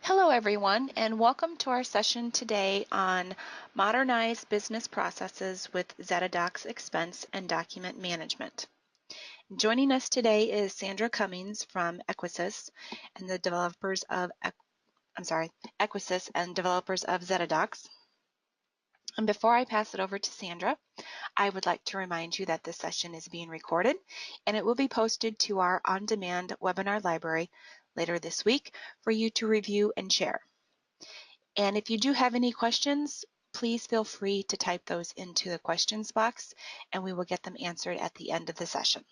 Hello everyone, and welcome to our session today on Modernized Business Processes with Zetadocs Expense and Document Management. Joining us today is Sandra Cummings from Equisys and the developers of Equisys and developers of Zetadocs. And before I pass it over to Sandra, I would like to remind you that this session is being recorded and it will be posted to our on-demand webinar library later this week for you to review and share. And if you do have any questions, please feel free to type those into the questions box and we will get them answered at the end of the session.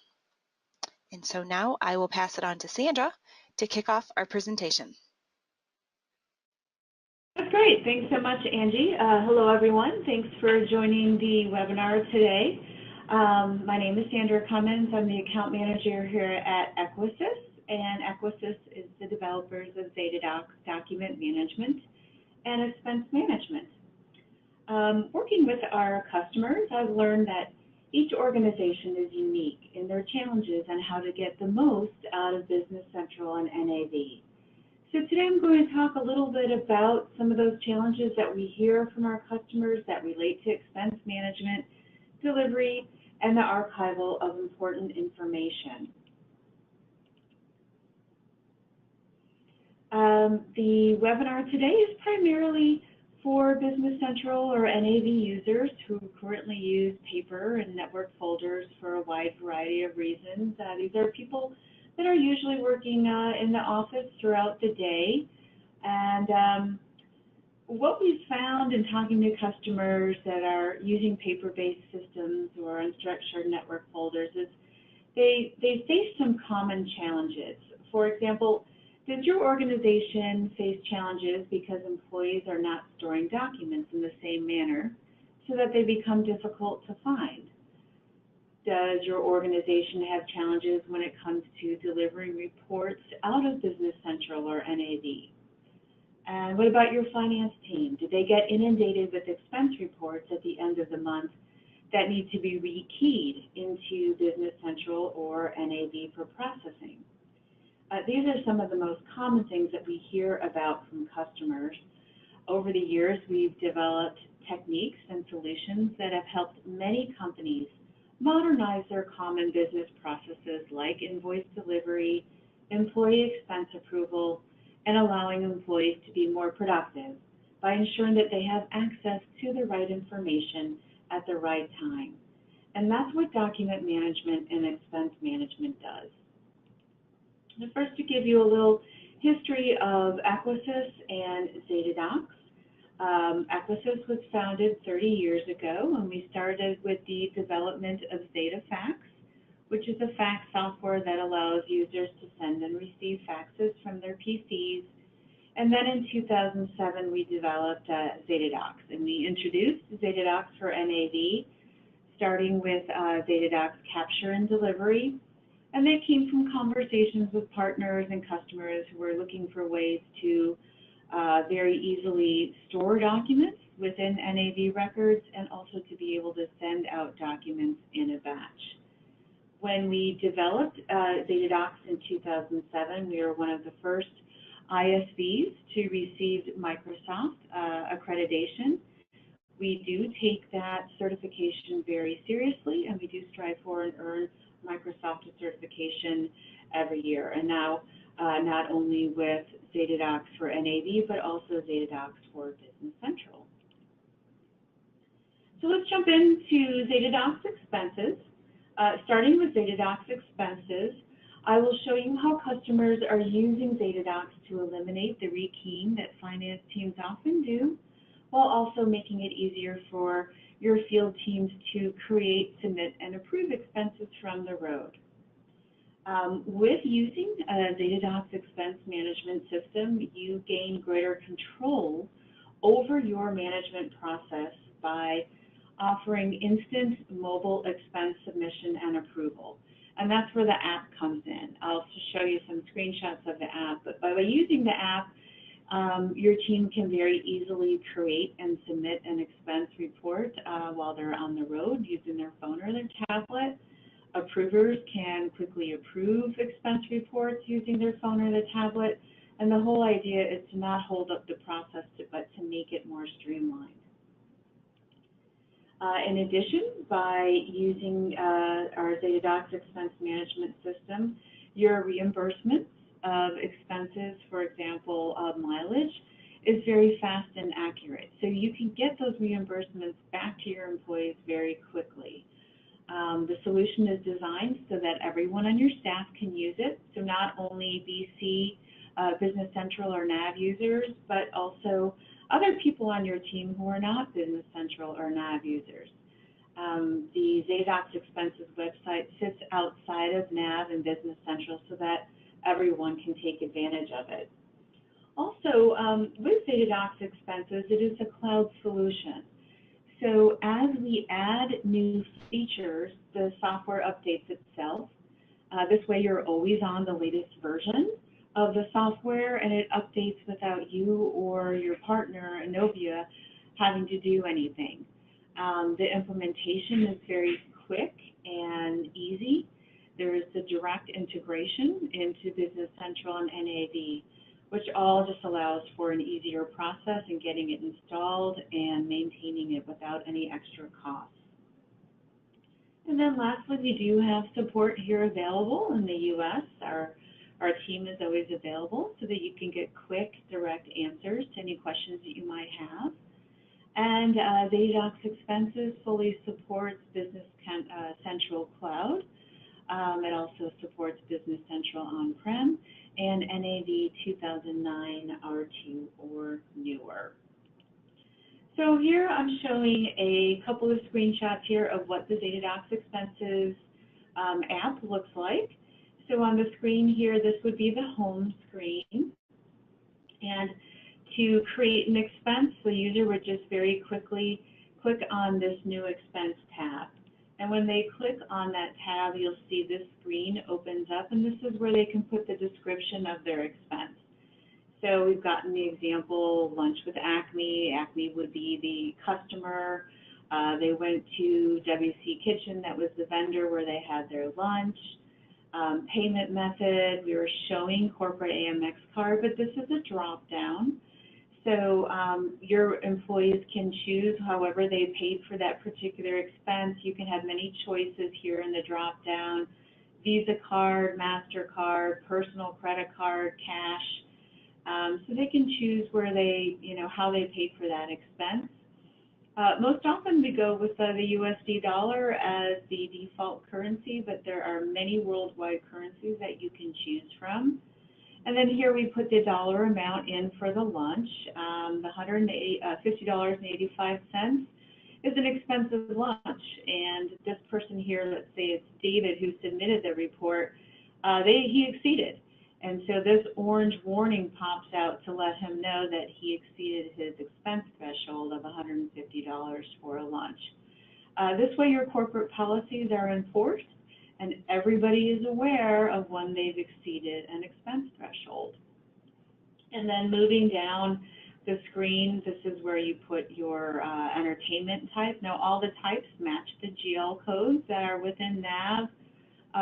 And so now I will pass it on to Sandra to kick off our presentation. That's great. Thanks so much, Angie. Hello, everyone. Thanks for joining the webinar today. My name is Sandra Cummins. I'm the account manager here at Equisys, and Equisys is the developers of Zetadocs Document Management and Expense Management. Working with our customers, I've learned that each organization is unique in their challenges and how to get the most out of Business Central and NAV. So today I'm going to talk a little bit about some of those challenges that we hear from our customers that relate to expense management, delivery, and the archival of important information. The webinar today is primarily for Business Central or NAV users who currently use paper and network folders for a wide variety of reasons. These are people that are usually working in the office throughout the day. And what we've found in talking to customers that are using paper-based systems or unstructured network folders is they face some common challenges. For example, does your organization face challenges because employees are not storing documents in the same manner so that they become difficult to find? Does your organization have challenges when it comes to delivering reports out of Business Central or NAV? And what about your finance team? Do they get inundated with expense reports at the end of the month that need to be rekeyed into Business Central or NAV for processing? These are some of the most common things that we hear about from customers. Over the years, we've developed techniques and solutions that have helped many companies modernize their common business processes like invoice delivery, employee expense approval, and allowing employees to be more productive by ensuring that they have access to the right information at the right time. And that's what document management and expense management does. And first, to give you a little history of Equisys and Zetadocs. Equisys was founded 30 years ago, and we started with the development of Zetafax, which is a fax software that allows users to send and receive faxes from their PCs. And then in 2007, we developed Zetadocs, and we introduced Zetadocs for NAV, starting with Zetadocs Capture and Delivery. And they came from conversations with partners and customers who were looking for ways to very easily store documents within NAV records and also to be able to send out documents in a batch. When we developed Zetadocs in 2007, we were one of the first ISVs to receive Microsoft accreditation. We do take that certification very seriously, and we do strive for and earn Microsoft certification every year. And now not only with Zetadocs for NAV, but also Zetadocs for Business Central. So let's jump into Zetadocs Expenses. Starting with Zetadocs Expenses, I will show you how customers are using Zetadocs to eliminate the rekeying that finance teams often do, while also making it easier for your field teams to create, submit, and approve expenses from the road. With using a Zetadocs expense management system, you gain greater control over your management process by offering instant mobile expense submission and approval. And that's where the app comes in. I'll just show you some screenshots of the app, but by using the app, your team can very easily create and submit an expense report while they're on the road using their phone or their tablet. Approvers can quickly approve expense reports using their phone or their tablet, And the whole idea is to not hold up the process, but to make it more streamlined. In addition, by using our Zetadocs Expense Management System, your reimbursements of expenses, for example, mileage, is very fast and accurate. So you can get those reimbursements back to your employees very quickly. The solution is designed so that everyone on your staff can use it, so not only BC, Business Central or NAV users, but also other people on your team who are not Business Central or NAV users. The Zetadocs Expenses website sits outside of NAV and Business Central so that everyone can take advantage of it. Also, with Zetadocs Expenses, it is a cloud solution. So as we add new features, the software updates itself. This way you're always on the latest version of the software, and it updates without you or your partner, Innovia, having to do anything. The implementation is very quick and easy. There is the direct integration into Business Central and NAV, which all just allows for an easier process in getting it installed and maintaining it without any extra costs. And then lastly, we do have support here available in the U.S. Our team is always available so that you can get quick, direct answers to any questions that you might have. And Zetadocs Expenses fully supports Business Central Cloud. It also supports Business Central On-Prem and NAV 2009 R2 or newer. So here I'm showing a couple of screenshots here of what the Zetadocs Expenses app looks like. So on the screen here, this would be the home screen. And to create an expense, the user would just very quickly click on this new expense tab. And when they click on that tab, you'll see this screen opens up, and this is where they can put the description of their expense. So we've gotten the example, lunch with Acme. Acme would be the customer. They went to WC Kitchen, that was the vendor where they had their lunch. Payment method, we were showing corporate Amex card, but this is a drop down. So your employees can choose however they paid for that particular expense. You can have many choices here in the drop down: Visa card, MasterCard, personal credit card, cash. So they can choose where they, how they paid for that expense. Most often we go with the USD dollar as the default currency, but there are many worldwide currencies that you can choose from. And then here we put the dollar amount in for the lunch. The $50.85 is an expensive lunch. And this person here, let's say it's David who submitted the report, he exceeded. And so this orange warning pops out to let him know that he exceeded his expense threshold of $150 for a lunch. This way your corporate policies are enforced and everybody is aware of when they've exceeded an expense threshold. And then moving down the screen, this is where you put your entertainment type. Now all the types match the GL codes that are within NAV.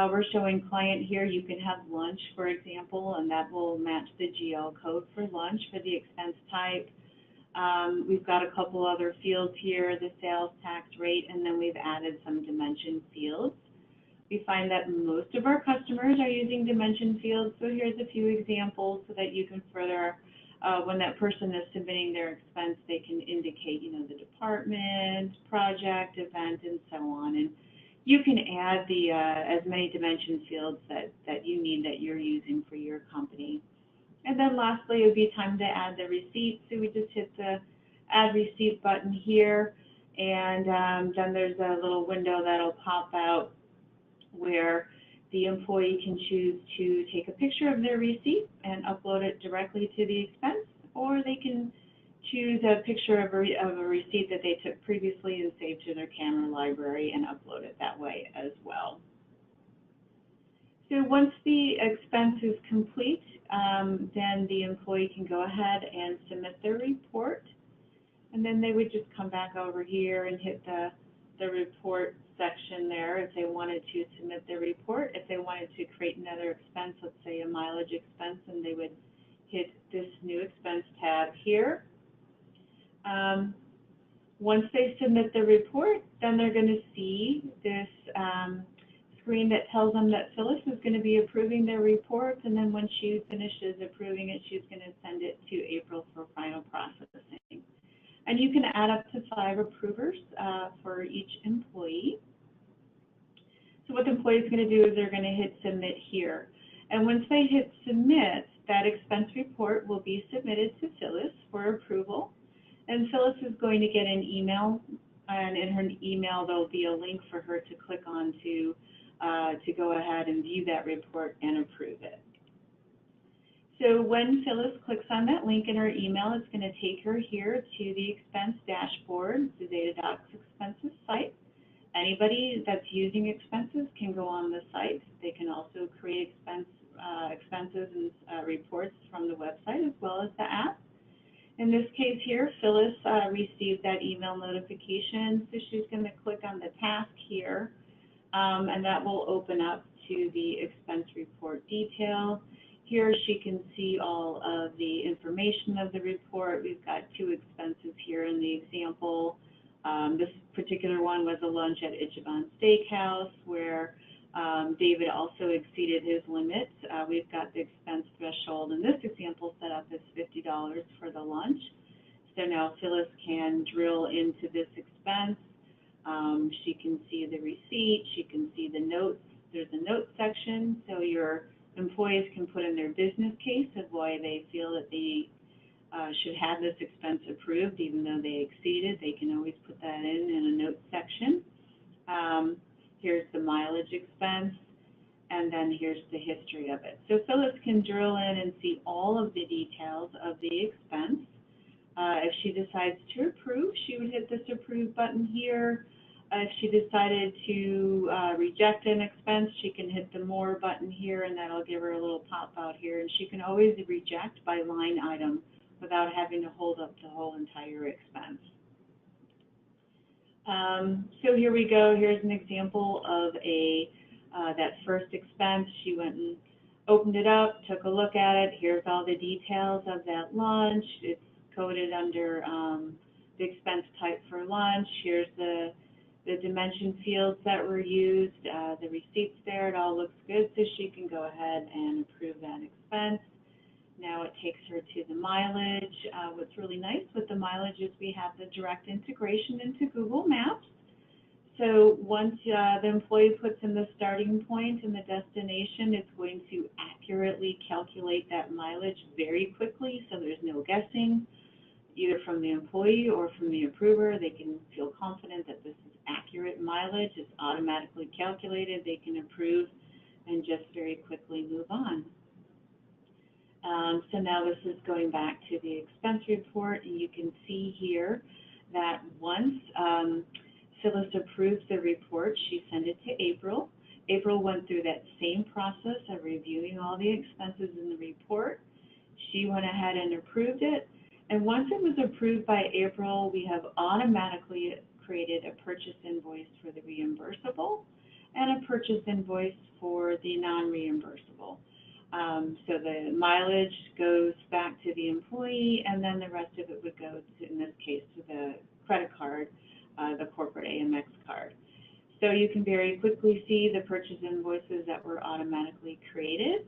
We're showing client here, you can have lunch, for example, and that will match the GL code for lunch for the expense type. We've got a couple other fields here, the sales tax rate, and then we've added some dimension fields. We find that most of our customers are using dimension fields, so here's a few examples so that you can further, when that person is submitting their expense, they can indicate, the department, project, event, and so on. And you can add the as many dimension fields that you need that you're using for your company. And then lastly, it would be time to add the receipt. So we just hit the Add Receipt button here, and then there's a little window that'll pop out where the employee can choose to take a picture of their receipt and upload it directly to the expense, or they can choose a picture of a receipt that they took previously and save to their camera library and upload it that way as well. So once the expense is complete, then the employee can go ahead and submit their report, and then they would just come back over here and hit the report section there if they wanted to submit their report. If they wanted to create another expense, let's say a mileage expense, and they would hit this new expense tab here. Once they submit the report, then they're going to see this screen that tells them that Phyllis is going to be approving their report, and then when she finishes approving it, she's going to send it to April for final processing. And you can add up to 5 approvers for each employee. So what the employee is going to do is they're going to hit submit here. And once they hit submit, that expense report will be submitted to Phyllis for approval. And Phyllis is going to get an email, and in her email there'll be a link for her to click on to go ahead and view that report and approve it. So when Phyllis clicks on that link in her email, it's going to take her here to the expense dashboard, the Zetadocs Expenses site. Anybody that's using expenses can go on the site. They can also create expenses and reports from the website as well as the app. In this case here, Phyllis received that email notification, so she's going to click on the task here, and that will open up to the expense report detail. Here she can see all of the information of the report. We've got 2 expenses here in the example. This particular one was a lunch at Ichiban Steakhouse where David also exceeded his limit. We've got the expense threshold in this example set up as $50 for the lunch. So now Phyllis can drill into this expense. She can see the receipt. She can see the notes. There's a note section, so your employees can put in their business case of why they feel that they should have this expense approved, even though they exceeded. They can always put that in a note section. Here's the mileage expense, and then here's the history of it. So Phyllis can drill in and see all of the details of the expense. If she decides to approve, she would hit this approve button here. If she decided to reject an expense, she can hit the more button here, and that'll give her a little pop out here. And she can always reject by line item without having to hold up the whole entire expense. So here we go. Here's an example of that first expense. She went and opened it up, took a look at it. Here's all the details of that lunch. It's coded under the expense type for lunch. Here's the dimension fields that were used, the receipts there. It all looks good, so she can go ahead and approve that expense. Now it takes her to the mileage. What's really nice with the mileage is we have the direct integration into Google Maps. So once the employee puts in the starting point and the destination, it's going to accurately calculate that mileage very quickly, so there's no guessing, either from the employee or from the approver. They can feel confident that this is accurate mileage. It's automatically calculated. They can approve and just very quickly move on. So now this is going back to the expense report, and you can see here that once Phyllis approves the report, she sent it to April. April went through that same process of reviewing all the expenses in the report. She went ahead and approved it. And once it was approved by April, we have automatically created a purchase invoice for the reimbursable and a purchase invoice for the non-reimbursable. So the mileage goes back to the employee, and then the rest of it would go to, in this case, to the credit card, the corporate AMX card. So you can very quickly see the purchase invoices that were automatically created.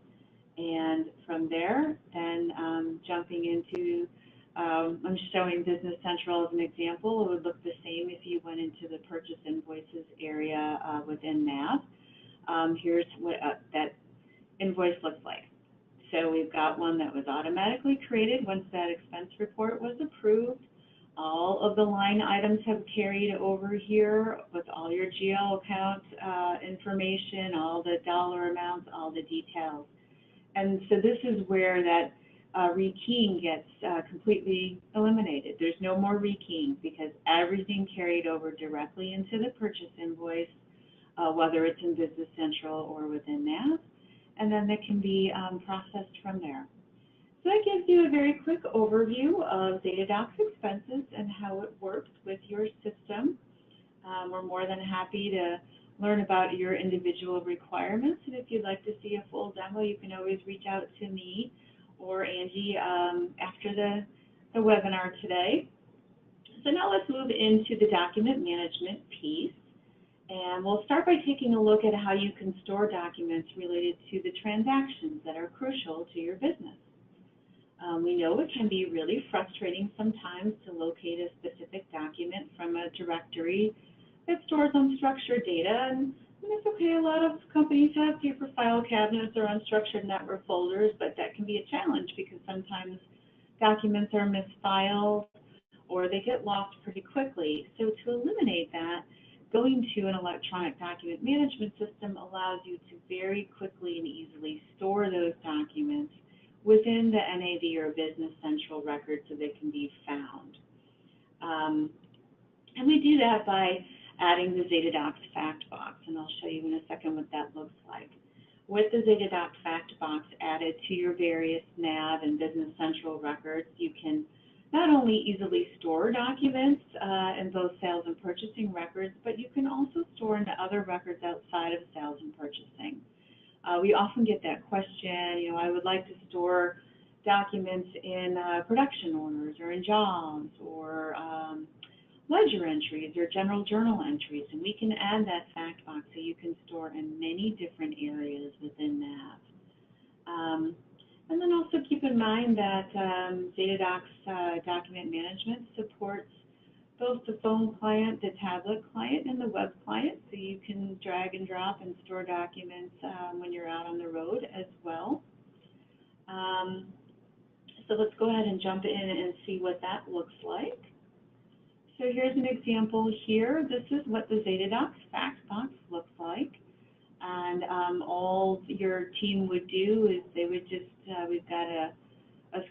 And from there, then jumping into, I'm showing Business Central as an example. It would look the same if you went into the purchase invoices area within NAV. Here's what that invoice looks like. So we've got one that was automatically created once that expense report was approved. All of the line items have carried over here with all your GL account information, all the dollar amounts, all the details. And so this is where that rekeying gets completely eliminated. There's no more rekeying because everything carried over directly into the purchase invoice, whether it's in Business Central or within NAV, and then that can be processed from there. So that gives you a very quick overview of Zetadocs Expenses and how it works with your system. We're more than happy to learn about your individual requirements, and if you'd like to see a full demo, you can always reach out to me or Angie after the webinar today. So now let's move into the document management piece. And we'll start by taking a look at how you can store documents related to the transactions that are crucial to your business. We know it can be really frustrating sometimes to locate a specific document from a directory that stores unstructured data, and it's okay, a lot of companies have paper file cabinets or unstructured network folders, but that can be a challenge because sometimes documents are misfiled or they get lost pretty quickly. So to eliminate that, going to an electronic document management system allows you to very quickly and easily store those documents within the NAV or Business Central record so they can be found. And we do that by adding the Zetadocs fact box, and I'll show you in a second what that looks like. With the Zetadocs fact box added to your various NAV and Business Central records, you can not only easily store documents in both sales and purchasing records, but you can also store into other records outside of sales and purchasing. We often get that question, I would like to store documents in production orders or in jobs or ledger entries or general journal entries, and we can add that fact box so you can store in many different areas within NAV. And then also keep in mind that Zetadocs Document Management supports both the phone client, the tablet client, and the web client, so you can drag and drop and store documents when you're out on the road as well. So let's go ahead and jump in and see what that looks like. So here's an example here. This is what the Zetadocs fact box looks like. And all your team would do is they would just, we've got a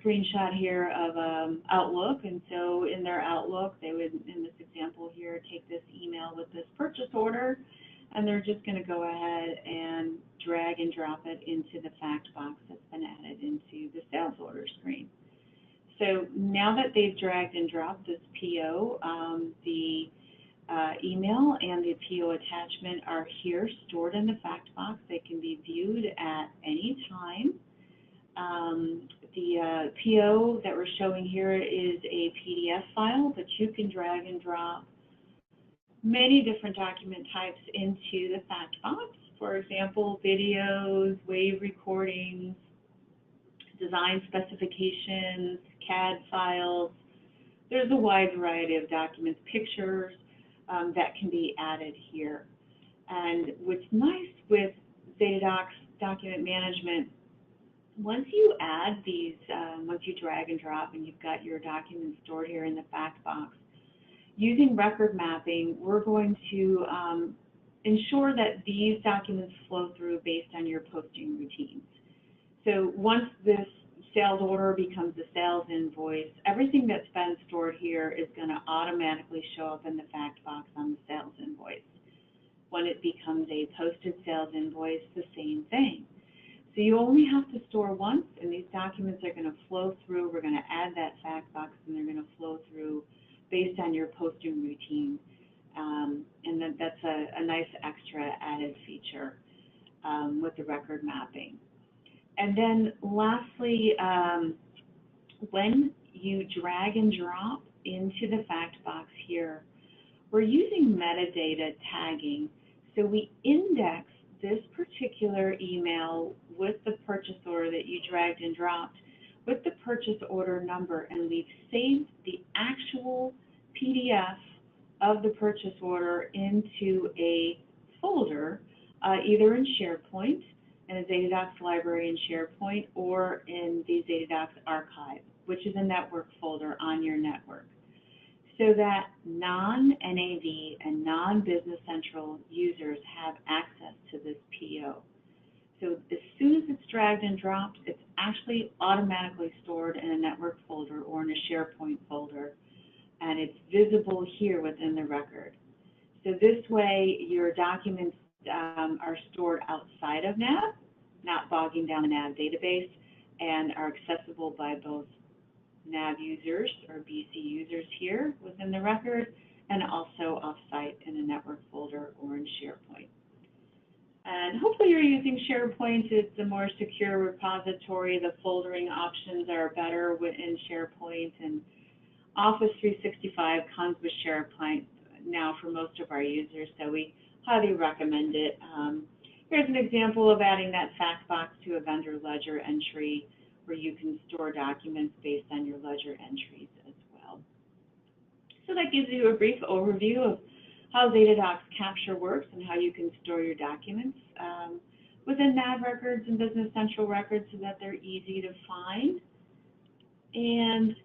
screenshot here of Outlook, and so in their Outlook, they would, in this example here, take this email with this purchase order, and they're just going to go ahead and drag and drop it into the fact box that's been added into the sales order screen. So now that they've dragged and dropped this PO, the email and the PO attachment are here stored in the fact box. They can be viewed at any time. The PO that we're showing here is a PDF file, but you can drag and drop many different document types into the fact box. For example, videos, wave recordings, design specifications, CAD files. There's a wide variety of documents, pictures that can be added here. And what's nice with Zetadocs Document Management, once you add these, once you drag and drop and you've got your documents stored here in the fact box, using record mapping, we're going to ensure that these documents flow through based on your posting routines. So once this sales order becomes a sales invoice, everything that's been stored here is going to automatically show up in the fact box on the sales invoice. When it becomes a posted sales invoice, the same thing. So you only have to store once, and these documents are going to flow through. We're going to add that fact box, and they're going to flow through based on your posting routine. And that's a nice extra added feature with the record mapping. And then lastly, when you drag and drop into the fact box here, we're using metadata tagging. So we index this particular email with the purchase order that you dragged and dropped with the purchase order number, and we've saved the actual PDF of the purchase order into a folder, either in SharePoint, in a Zetadocs library in SharePoint, or in the Zetadocs archive, which is a network folder on your network, so that non-NAV and non-Business Central users have access to this PO. So as soon as it's dragged and dropped, it's actually automatically stored in a network folder or in a SharePoint folder, and it's visible here within the record. So this way, your documents are stored outside of NAV, not bogging down the NAV database, and are accessible by both NAV users or BC users here within the record, and also offsite in a network folder or in SharePoint. And hopefully you're using SharePoint. It's a more secure repository. The foldering options are better in SharePoint, and Office 365 comes with SharePoint now for most of our users, so we highly recommend it. Here's an example of adding that fact box to a vendor ledger entry where you can store documents based on your ledger entries as well. So that gives you a brief overview of how Zetadocs Capture works and how you can store your documents within NAV records and Business Central records so that they're easy to find. And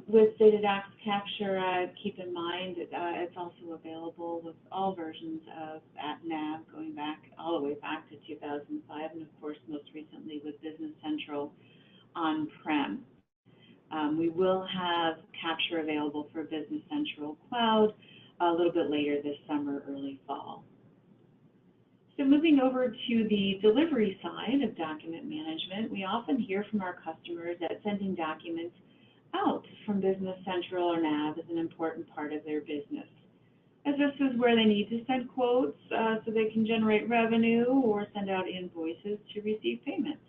with Zetadocs Capture, keep in mind it's also available with all versions of NAV, going back all the way back to 2005, and of course most recently with Business Central on-prem. We will have Capture available for Business Central Cloud a little bit later this summer, early fall. So moving over to the delivery side of document management, we often hear from our customers that sending documents out from Business Central or NAV is an important part of their business, as this is where they need to send quotes so they can generate revenue or send out invoices to receive payments.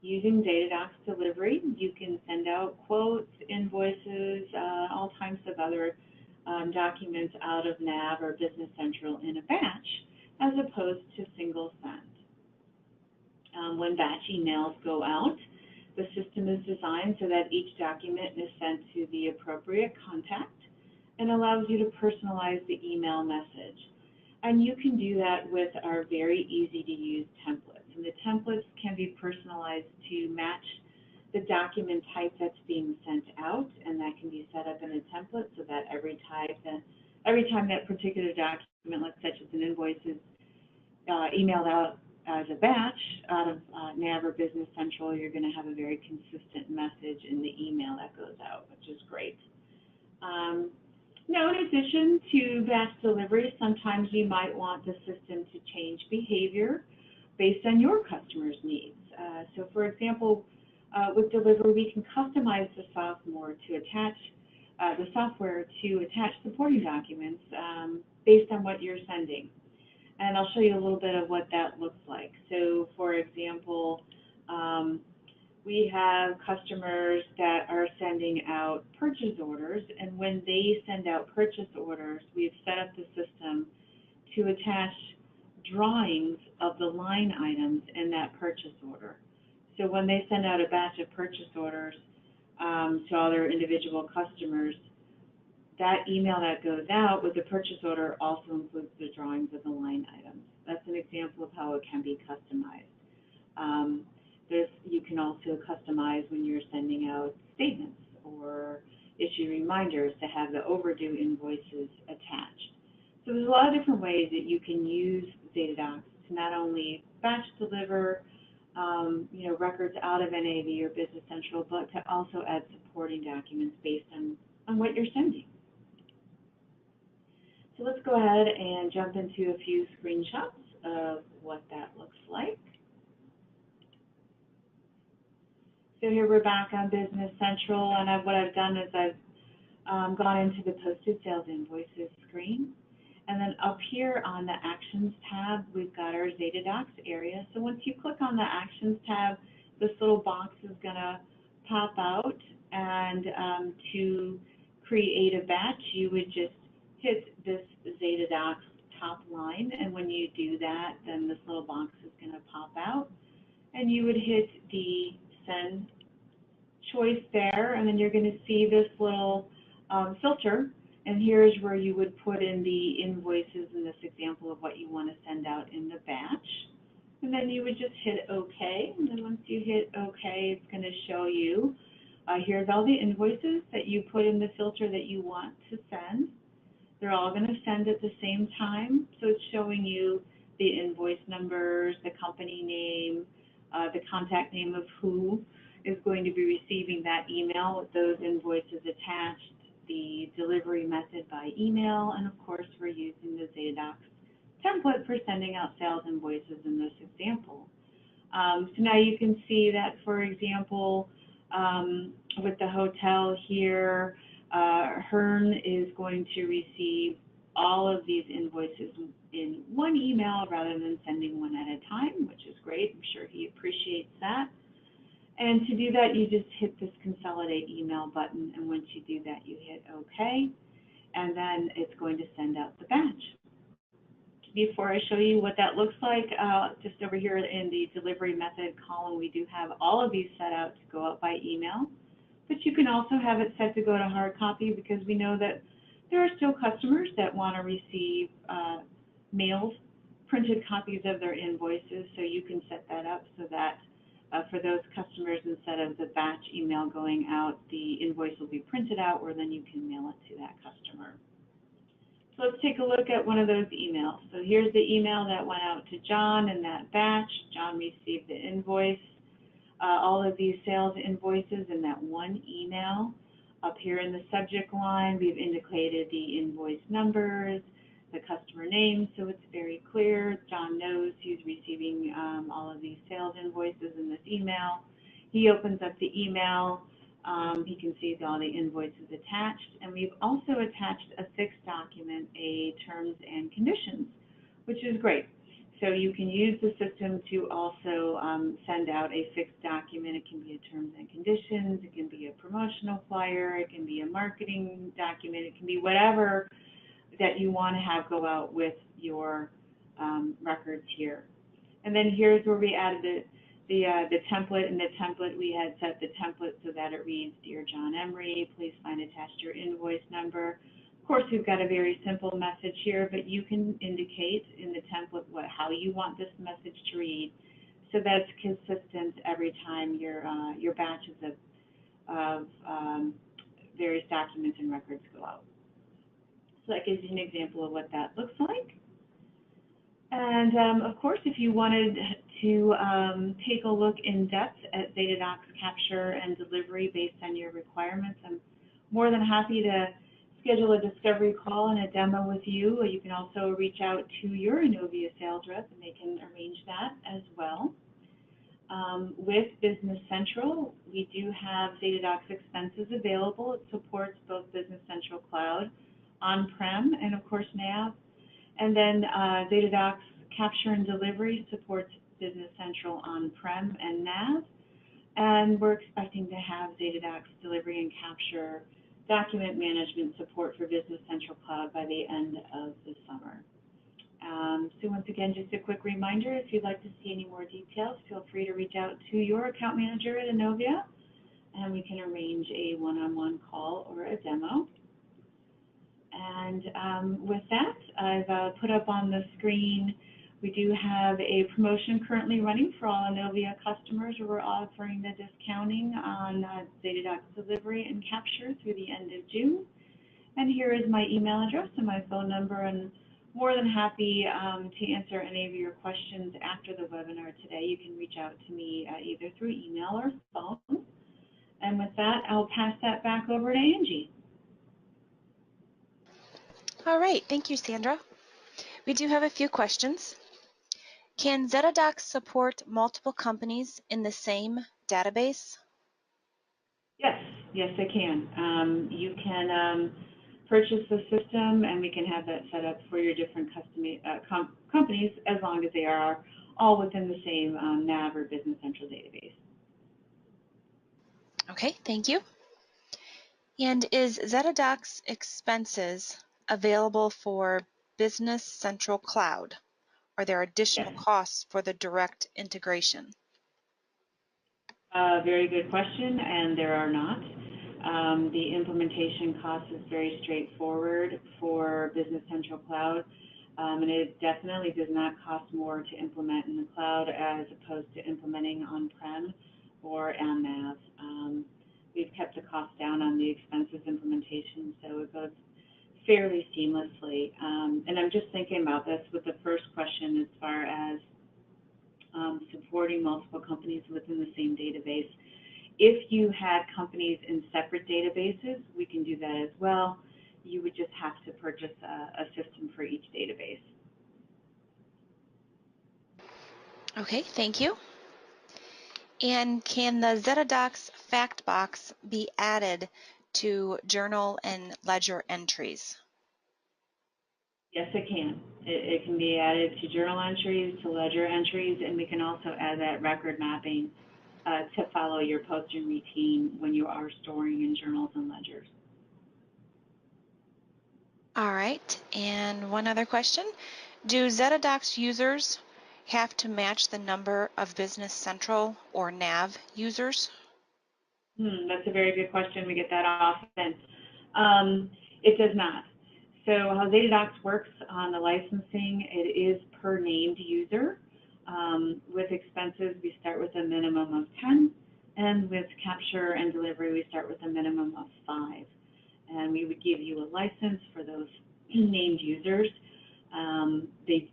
Using Zetadocs Delivery, you can send out quotes, invoices, all types of other documents out of NAV or Business Central in a batch, as opposed to single send. When batch emails go out, the system is designed so that each document is sent to the appropriate contact and allows you to personalize the email message. And you can do that with our very easy-to-use templates. And the templates can be personalized to match the document type that's being sent out, and that can be set up in a template so that every time that particular document, let's such as an invoice, is emailed out as a batch out of NAV or Business Central, you're going to have a very consistent message in the email that goes out, which is great. Now, in addition to batch delivery, sometimes you might want the system to change behavior based on your customer's needs. So, for example, with delivery, we can customize the software to attach supporting documents based on what you're sending. And I'll show you a little bit of what that looks like. So, for example, we have customers that are sending out purchase orders, and when they send out purchase orders, we've set up the system to attach drawings of the line items in that purchase order. So when they send out a batch of purchase orders to all their individual customers, that email that goes out with the purchase order also includes the drawings of the line items. That's an example of how it can be customized. You can also customize when you're sending out statements or issue reminders to have the overdue invoices attached. So there's a lot of different ways that you can use Zetadocs to not only batch deliver records out of NAV or Business Central, but to also add supporting documents based on what you're sending. So let's go ahead and jump into a few screenshots of what that looks like. So here we're back on Business Central, and what I've done is I've gone into the posted sales invoices screen. And then up here on the Actions tab, we've got our Zetadocs area. So once you click on the Actions tab, this little box is going to pop out. And to create a batch, you would just hit this Zetadocs top line. And when you do that, then this little box is going to pop out. And you would hit the Send choice there. And then you're going to see this little filter. And here's where you would put in the invoices in this example of what you want to send out in the batch. And then you would just hit OK. And then once you hit OK, it's going to show you, here's all the invoices that you put in the filter that you want to send. They're all going to send at the same time. So it's showing you the invoice numbers, the company name, the contact name of who is going to be receiving that email with those invoices attached, the delivery method by email, and of course we're using the Zetadocs template for sending out sales invoices in this example. So now you can see that, for example, with the hotel here, Hearn is going to receive all of these invoices in one email rather than sending one at a time, which is great. I'm sure he appreciates that. And to do that, you just hit this consolidate email button, and once you do that, you hit OK, and then it's going to send out the batch. Before I show you what that looks like, just over here in the delivery method column, we do have all of these set out to go out by email, but you can also have it set to go to hard copy because we know that there are still customers that want to receive mailed printed copies of their invoices, so you can set that up so that for those customers, instead of the batch email going out, the invoice will be printed out, or then you can mail it to that customer. So let's take a look at one of those emails. So here's the email that went out to John in that batch. John received the invoice, all of these sales invoices in that one email. Up here in the subject line, we've indicated the invoice numbers, the customer name, so it's very clear. John knows he's receiving all of these sales invoices in this email. He opens up the email. He can see all the invoices attached, and we've also attached a fixed document, a terms and conditions, which is great. So you can use the system to also send out a fixed document. It can be a terms and conditions, it can be a promotional flyer, it can be a marketing document, it can be whatever that you want to have go out with your records here. And then here's where we added the template. In the template, we had set the template so that it reads, Dear John Emery, please find attached your invoice number. Of course, we've got a very simple message here, but you can indicate in the template how you want this message to read, so that's consistent every time your batches of various documents and records go out. So that gives you an example of what that looks like. And of course, if you wanted to take a look in depth at Zetadocs capture and delivery based on your requirements, I'm more than happy to schedule a discovery call and a demo with you. You can also reach out to your Innovia sales rep and they can arrange that as well. With Business Central, we do have Zetadocs Expenses available. It supports both Business Central Cloud, on-prem, and of course NAV. And then Zetadocs Capture and Delivery supports Business Central on-prem and NAV. And we're expecting to have Zetadocs Delivery and Capture document management support for Business Central Cloud by the end of the summer. So once again, just a quick reminder, if you'd like to see any more details, feel free to reach out to your account manager at Innovia, and we can arrange a one-on-one call or a demo. And with that, I've put up on the screen, we do have a promotion currently running for all Innovia customers where we're offering the discounting on Zetadocs Delivery and Capture through the end of June. And here is my email address and my phone number, and more than happy to answer any of your questions after the webinar today. You can reach out to me either through email or phone. And with that, I'll pass that back over to Angie. All right, thank you, Sandra. We do have a few questions. Can Zetadocs support multiple companies in the same database? Yes, yes, I can. You can purchase the system, and we can have that set up for your different companies as long as they are all within the same NAV or Business Central database. Okay, thank you. And is Zetadocs Expenses available for Business Central Cloud? Are there additional costs for the direct integration? Very good question, and there are not. The implementation cost is very straightforward for Business Central Cloud, and it definitely does not cost more to implement in the cloud as opposed to implementing on-prem or on NAV. We've kept the cost down on the expenses implementation, so it goes fairly seamlessly. And I'm just thinking about this with the first question as far as supporting multiple companies within the same database. If you had companies in separate databases, we can do that as well. You would just have to purchase a system for each database. Okay, thank you. And can the Zetadocs fact box be added to journal and ledger entries? Yes, it can. It can be added to journal entries, to ledger entries, and we can also add that record mapping to follow your posting routine when you are storing in journals and ledgers. All right, and one other question. Do Zetadocs users have to match the number of Business Central or NAV users? That's a very good question. We get that often. It does not. So how Zetadocs works on the licensing, it is per named user. With expenses, we start with a minimum of 10, and with capture and delivery, we start with a minimum of 5. And we would give you a license for those named users. They,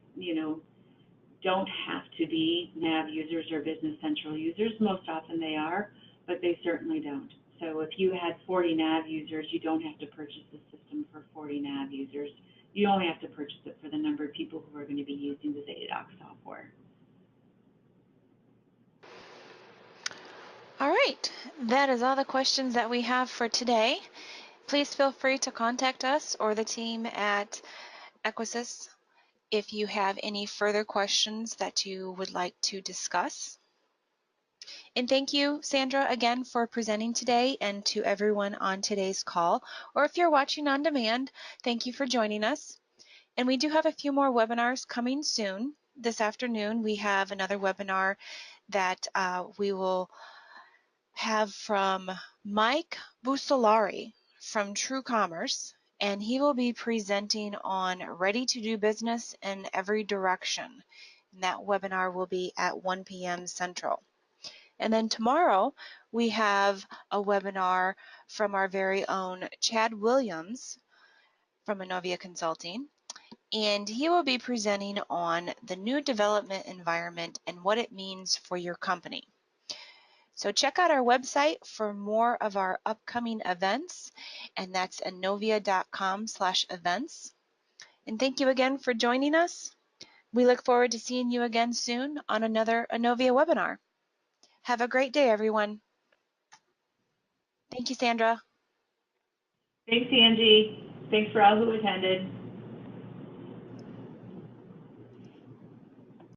don't have to be NAV users or Business Central users. Most often they are, but they certainly don't. So if you had 40 NAV users, you don't have to purchase the system for 40 NAV users. You only have to purchase it for the number of people who are going to be using the Zetadocs software. All right, that is all the questions that we have for today. Please feel free to contact us or the team at Equisys if you have any further questions that you would like to discuss. And thank you, Sandra, again for presenting today, and to everyone on today's call. Or if you're watching on demand, thank you for joining us. And we do have a few more webinars coming soon. This afternoon, we have another webinar that we will have from Mike Busolari from True Commerce, and he will be presenting on Ready to Do Business in Every Direction. And that webinar will be at 1 p.m. Central. And then tomorrow we have a webinar from our very own Chad Williams from Innovia Consulting, and he will be presenting on the new development environment and what it means for your company. So check out our website for more of our upcoming events, and that's innovia.com/events. And thank you again for joining us. We look forward to seeing you again soon on another Innovia webinar. Have a great day, everyone. Thank you, Sandra. Thanks, Angie. Thanks for all who attended.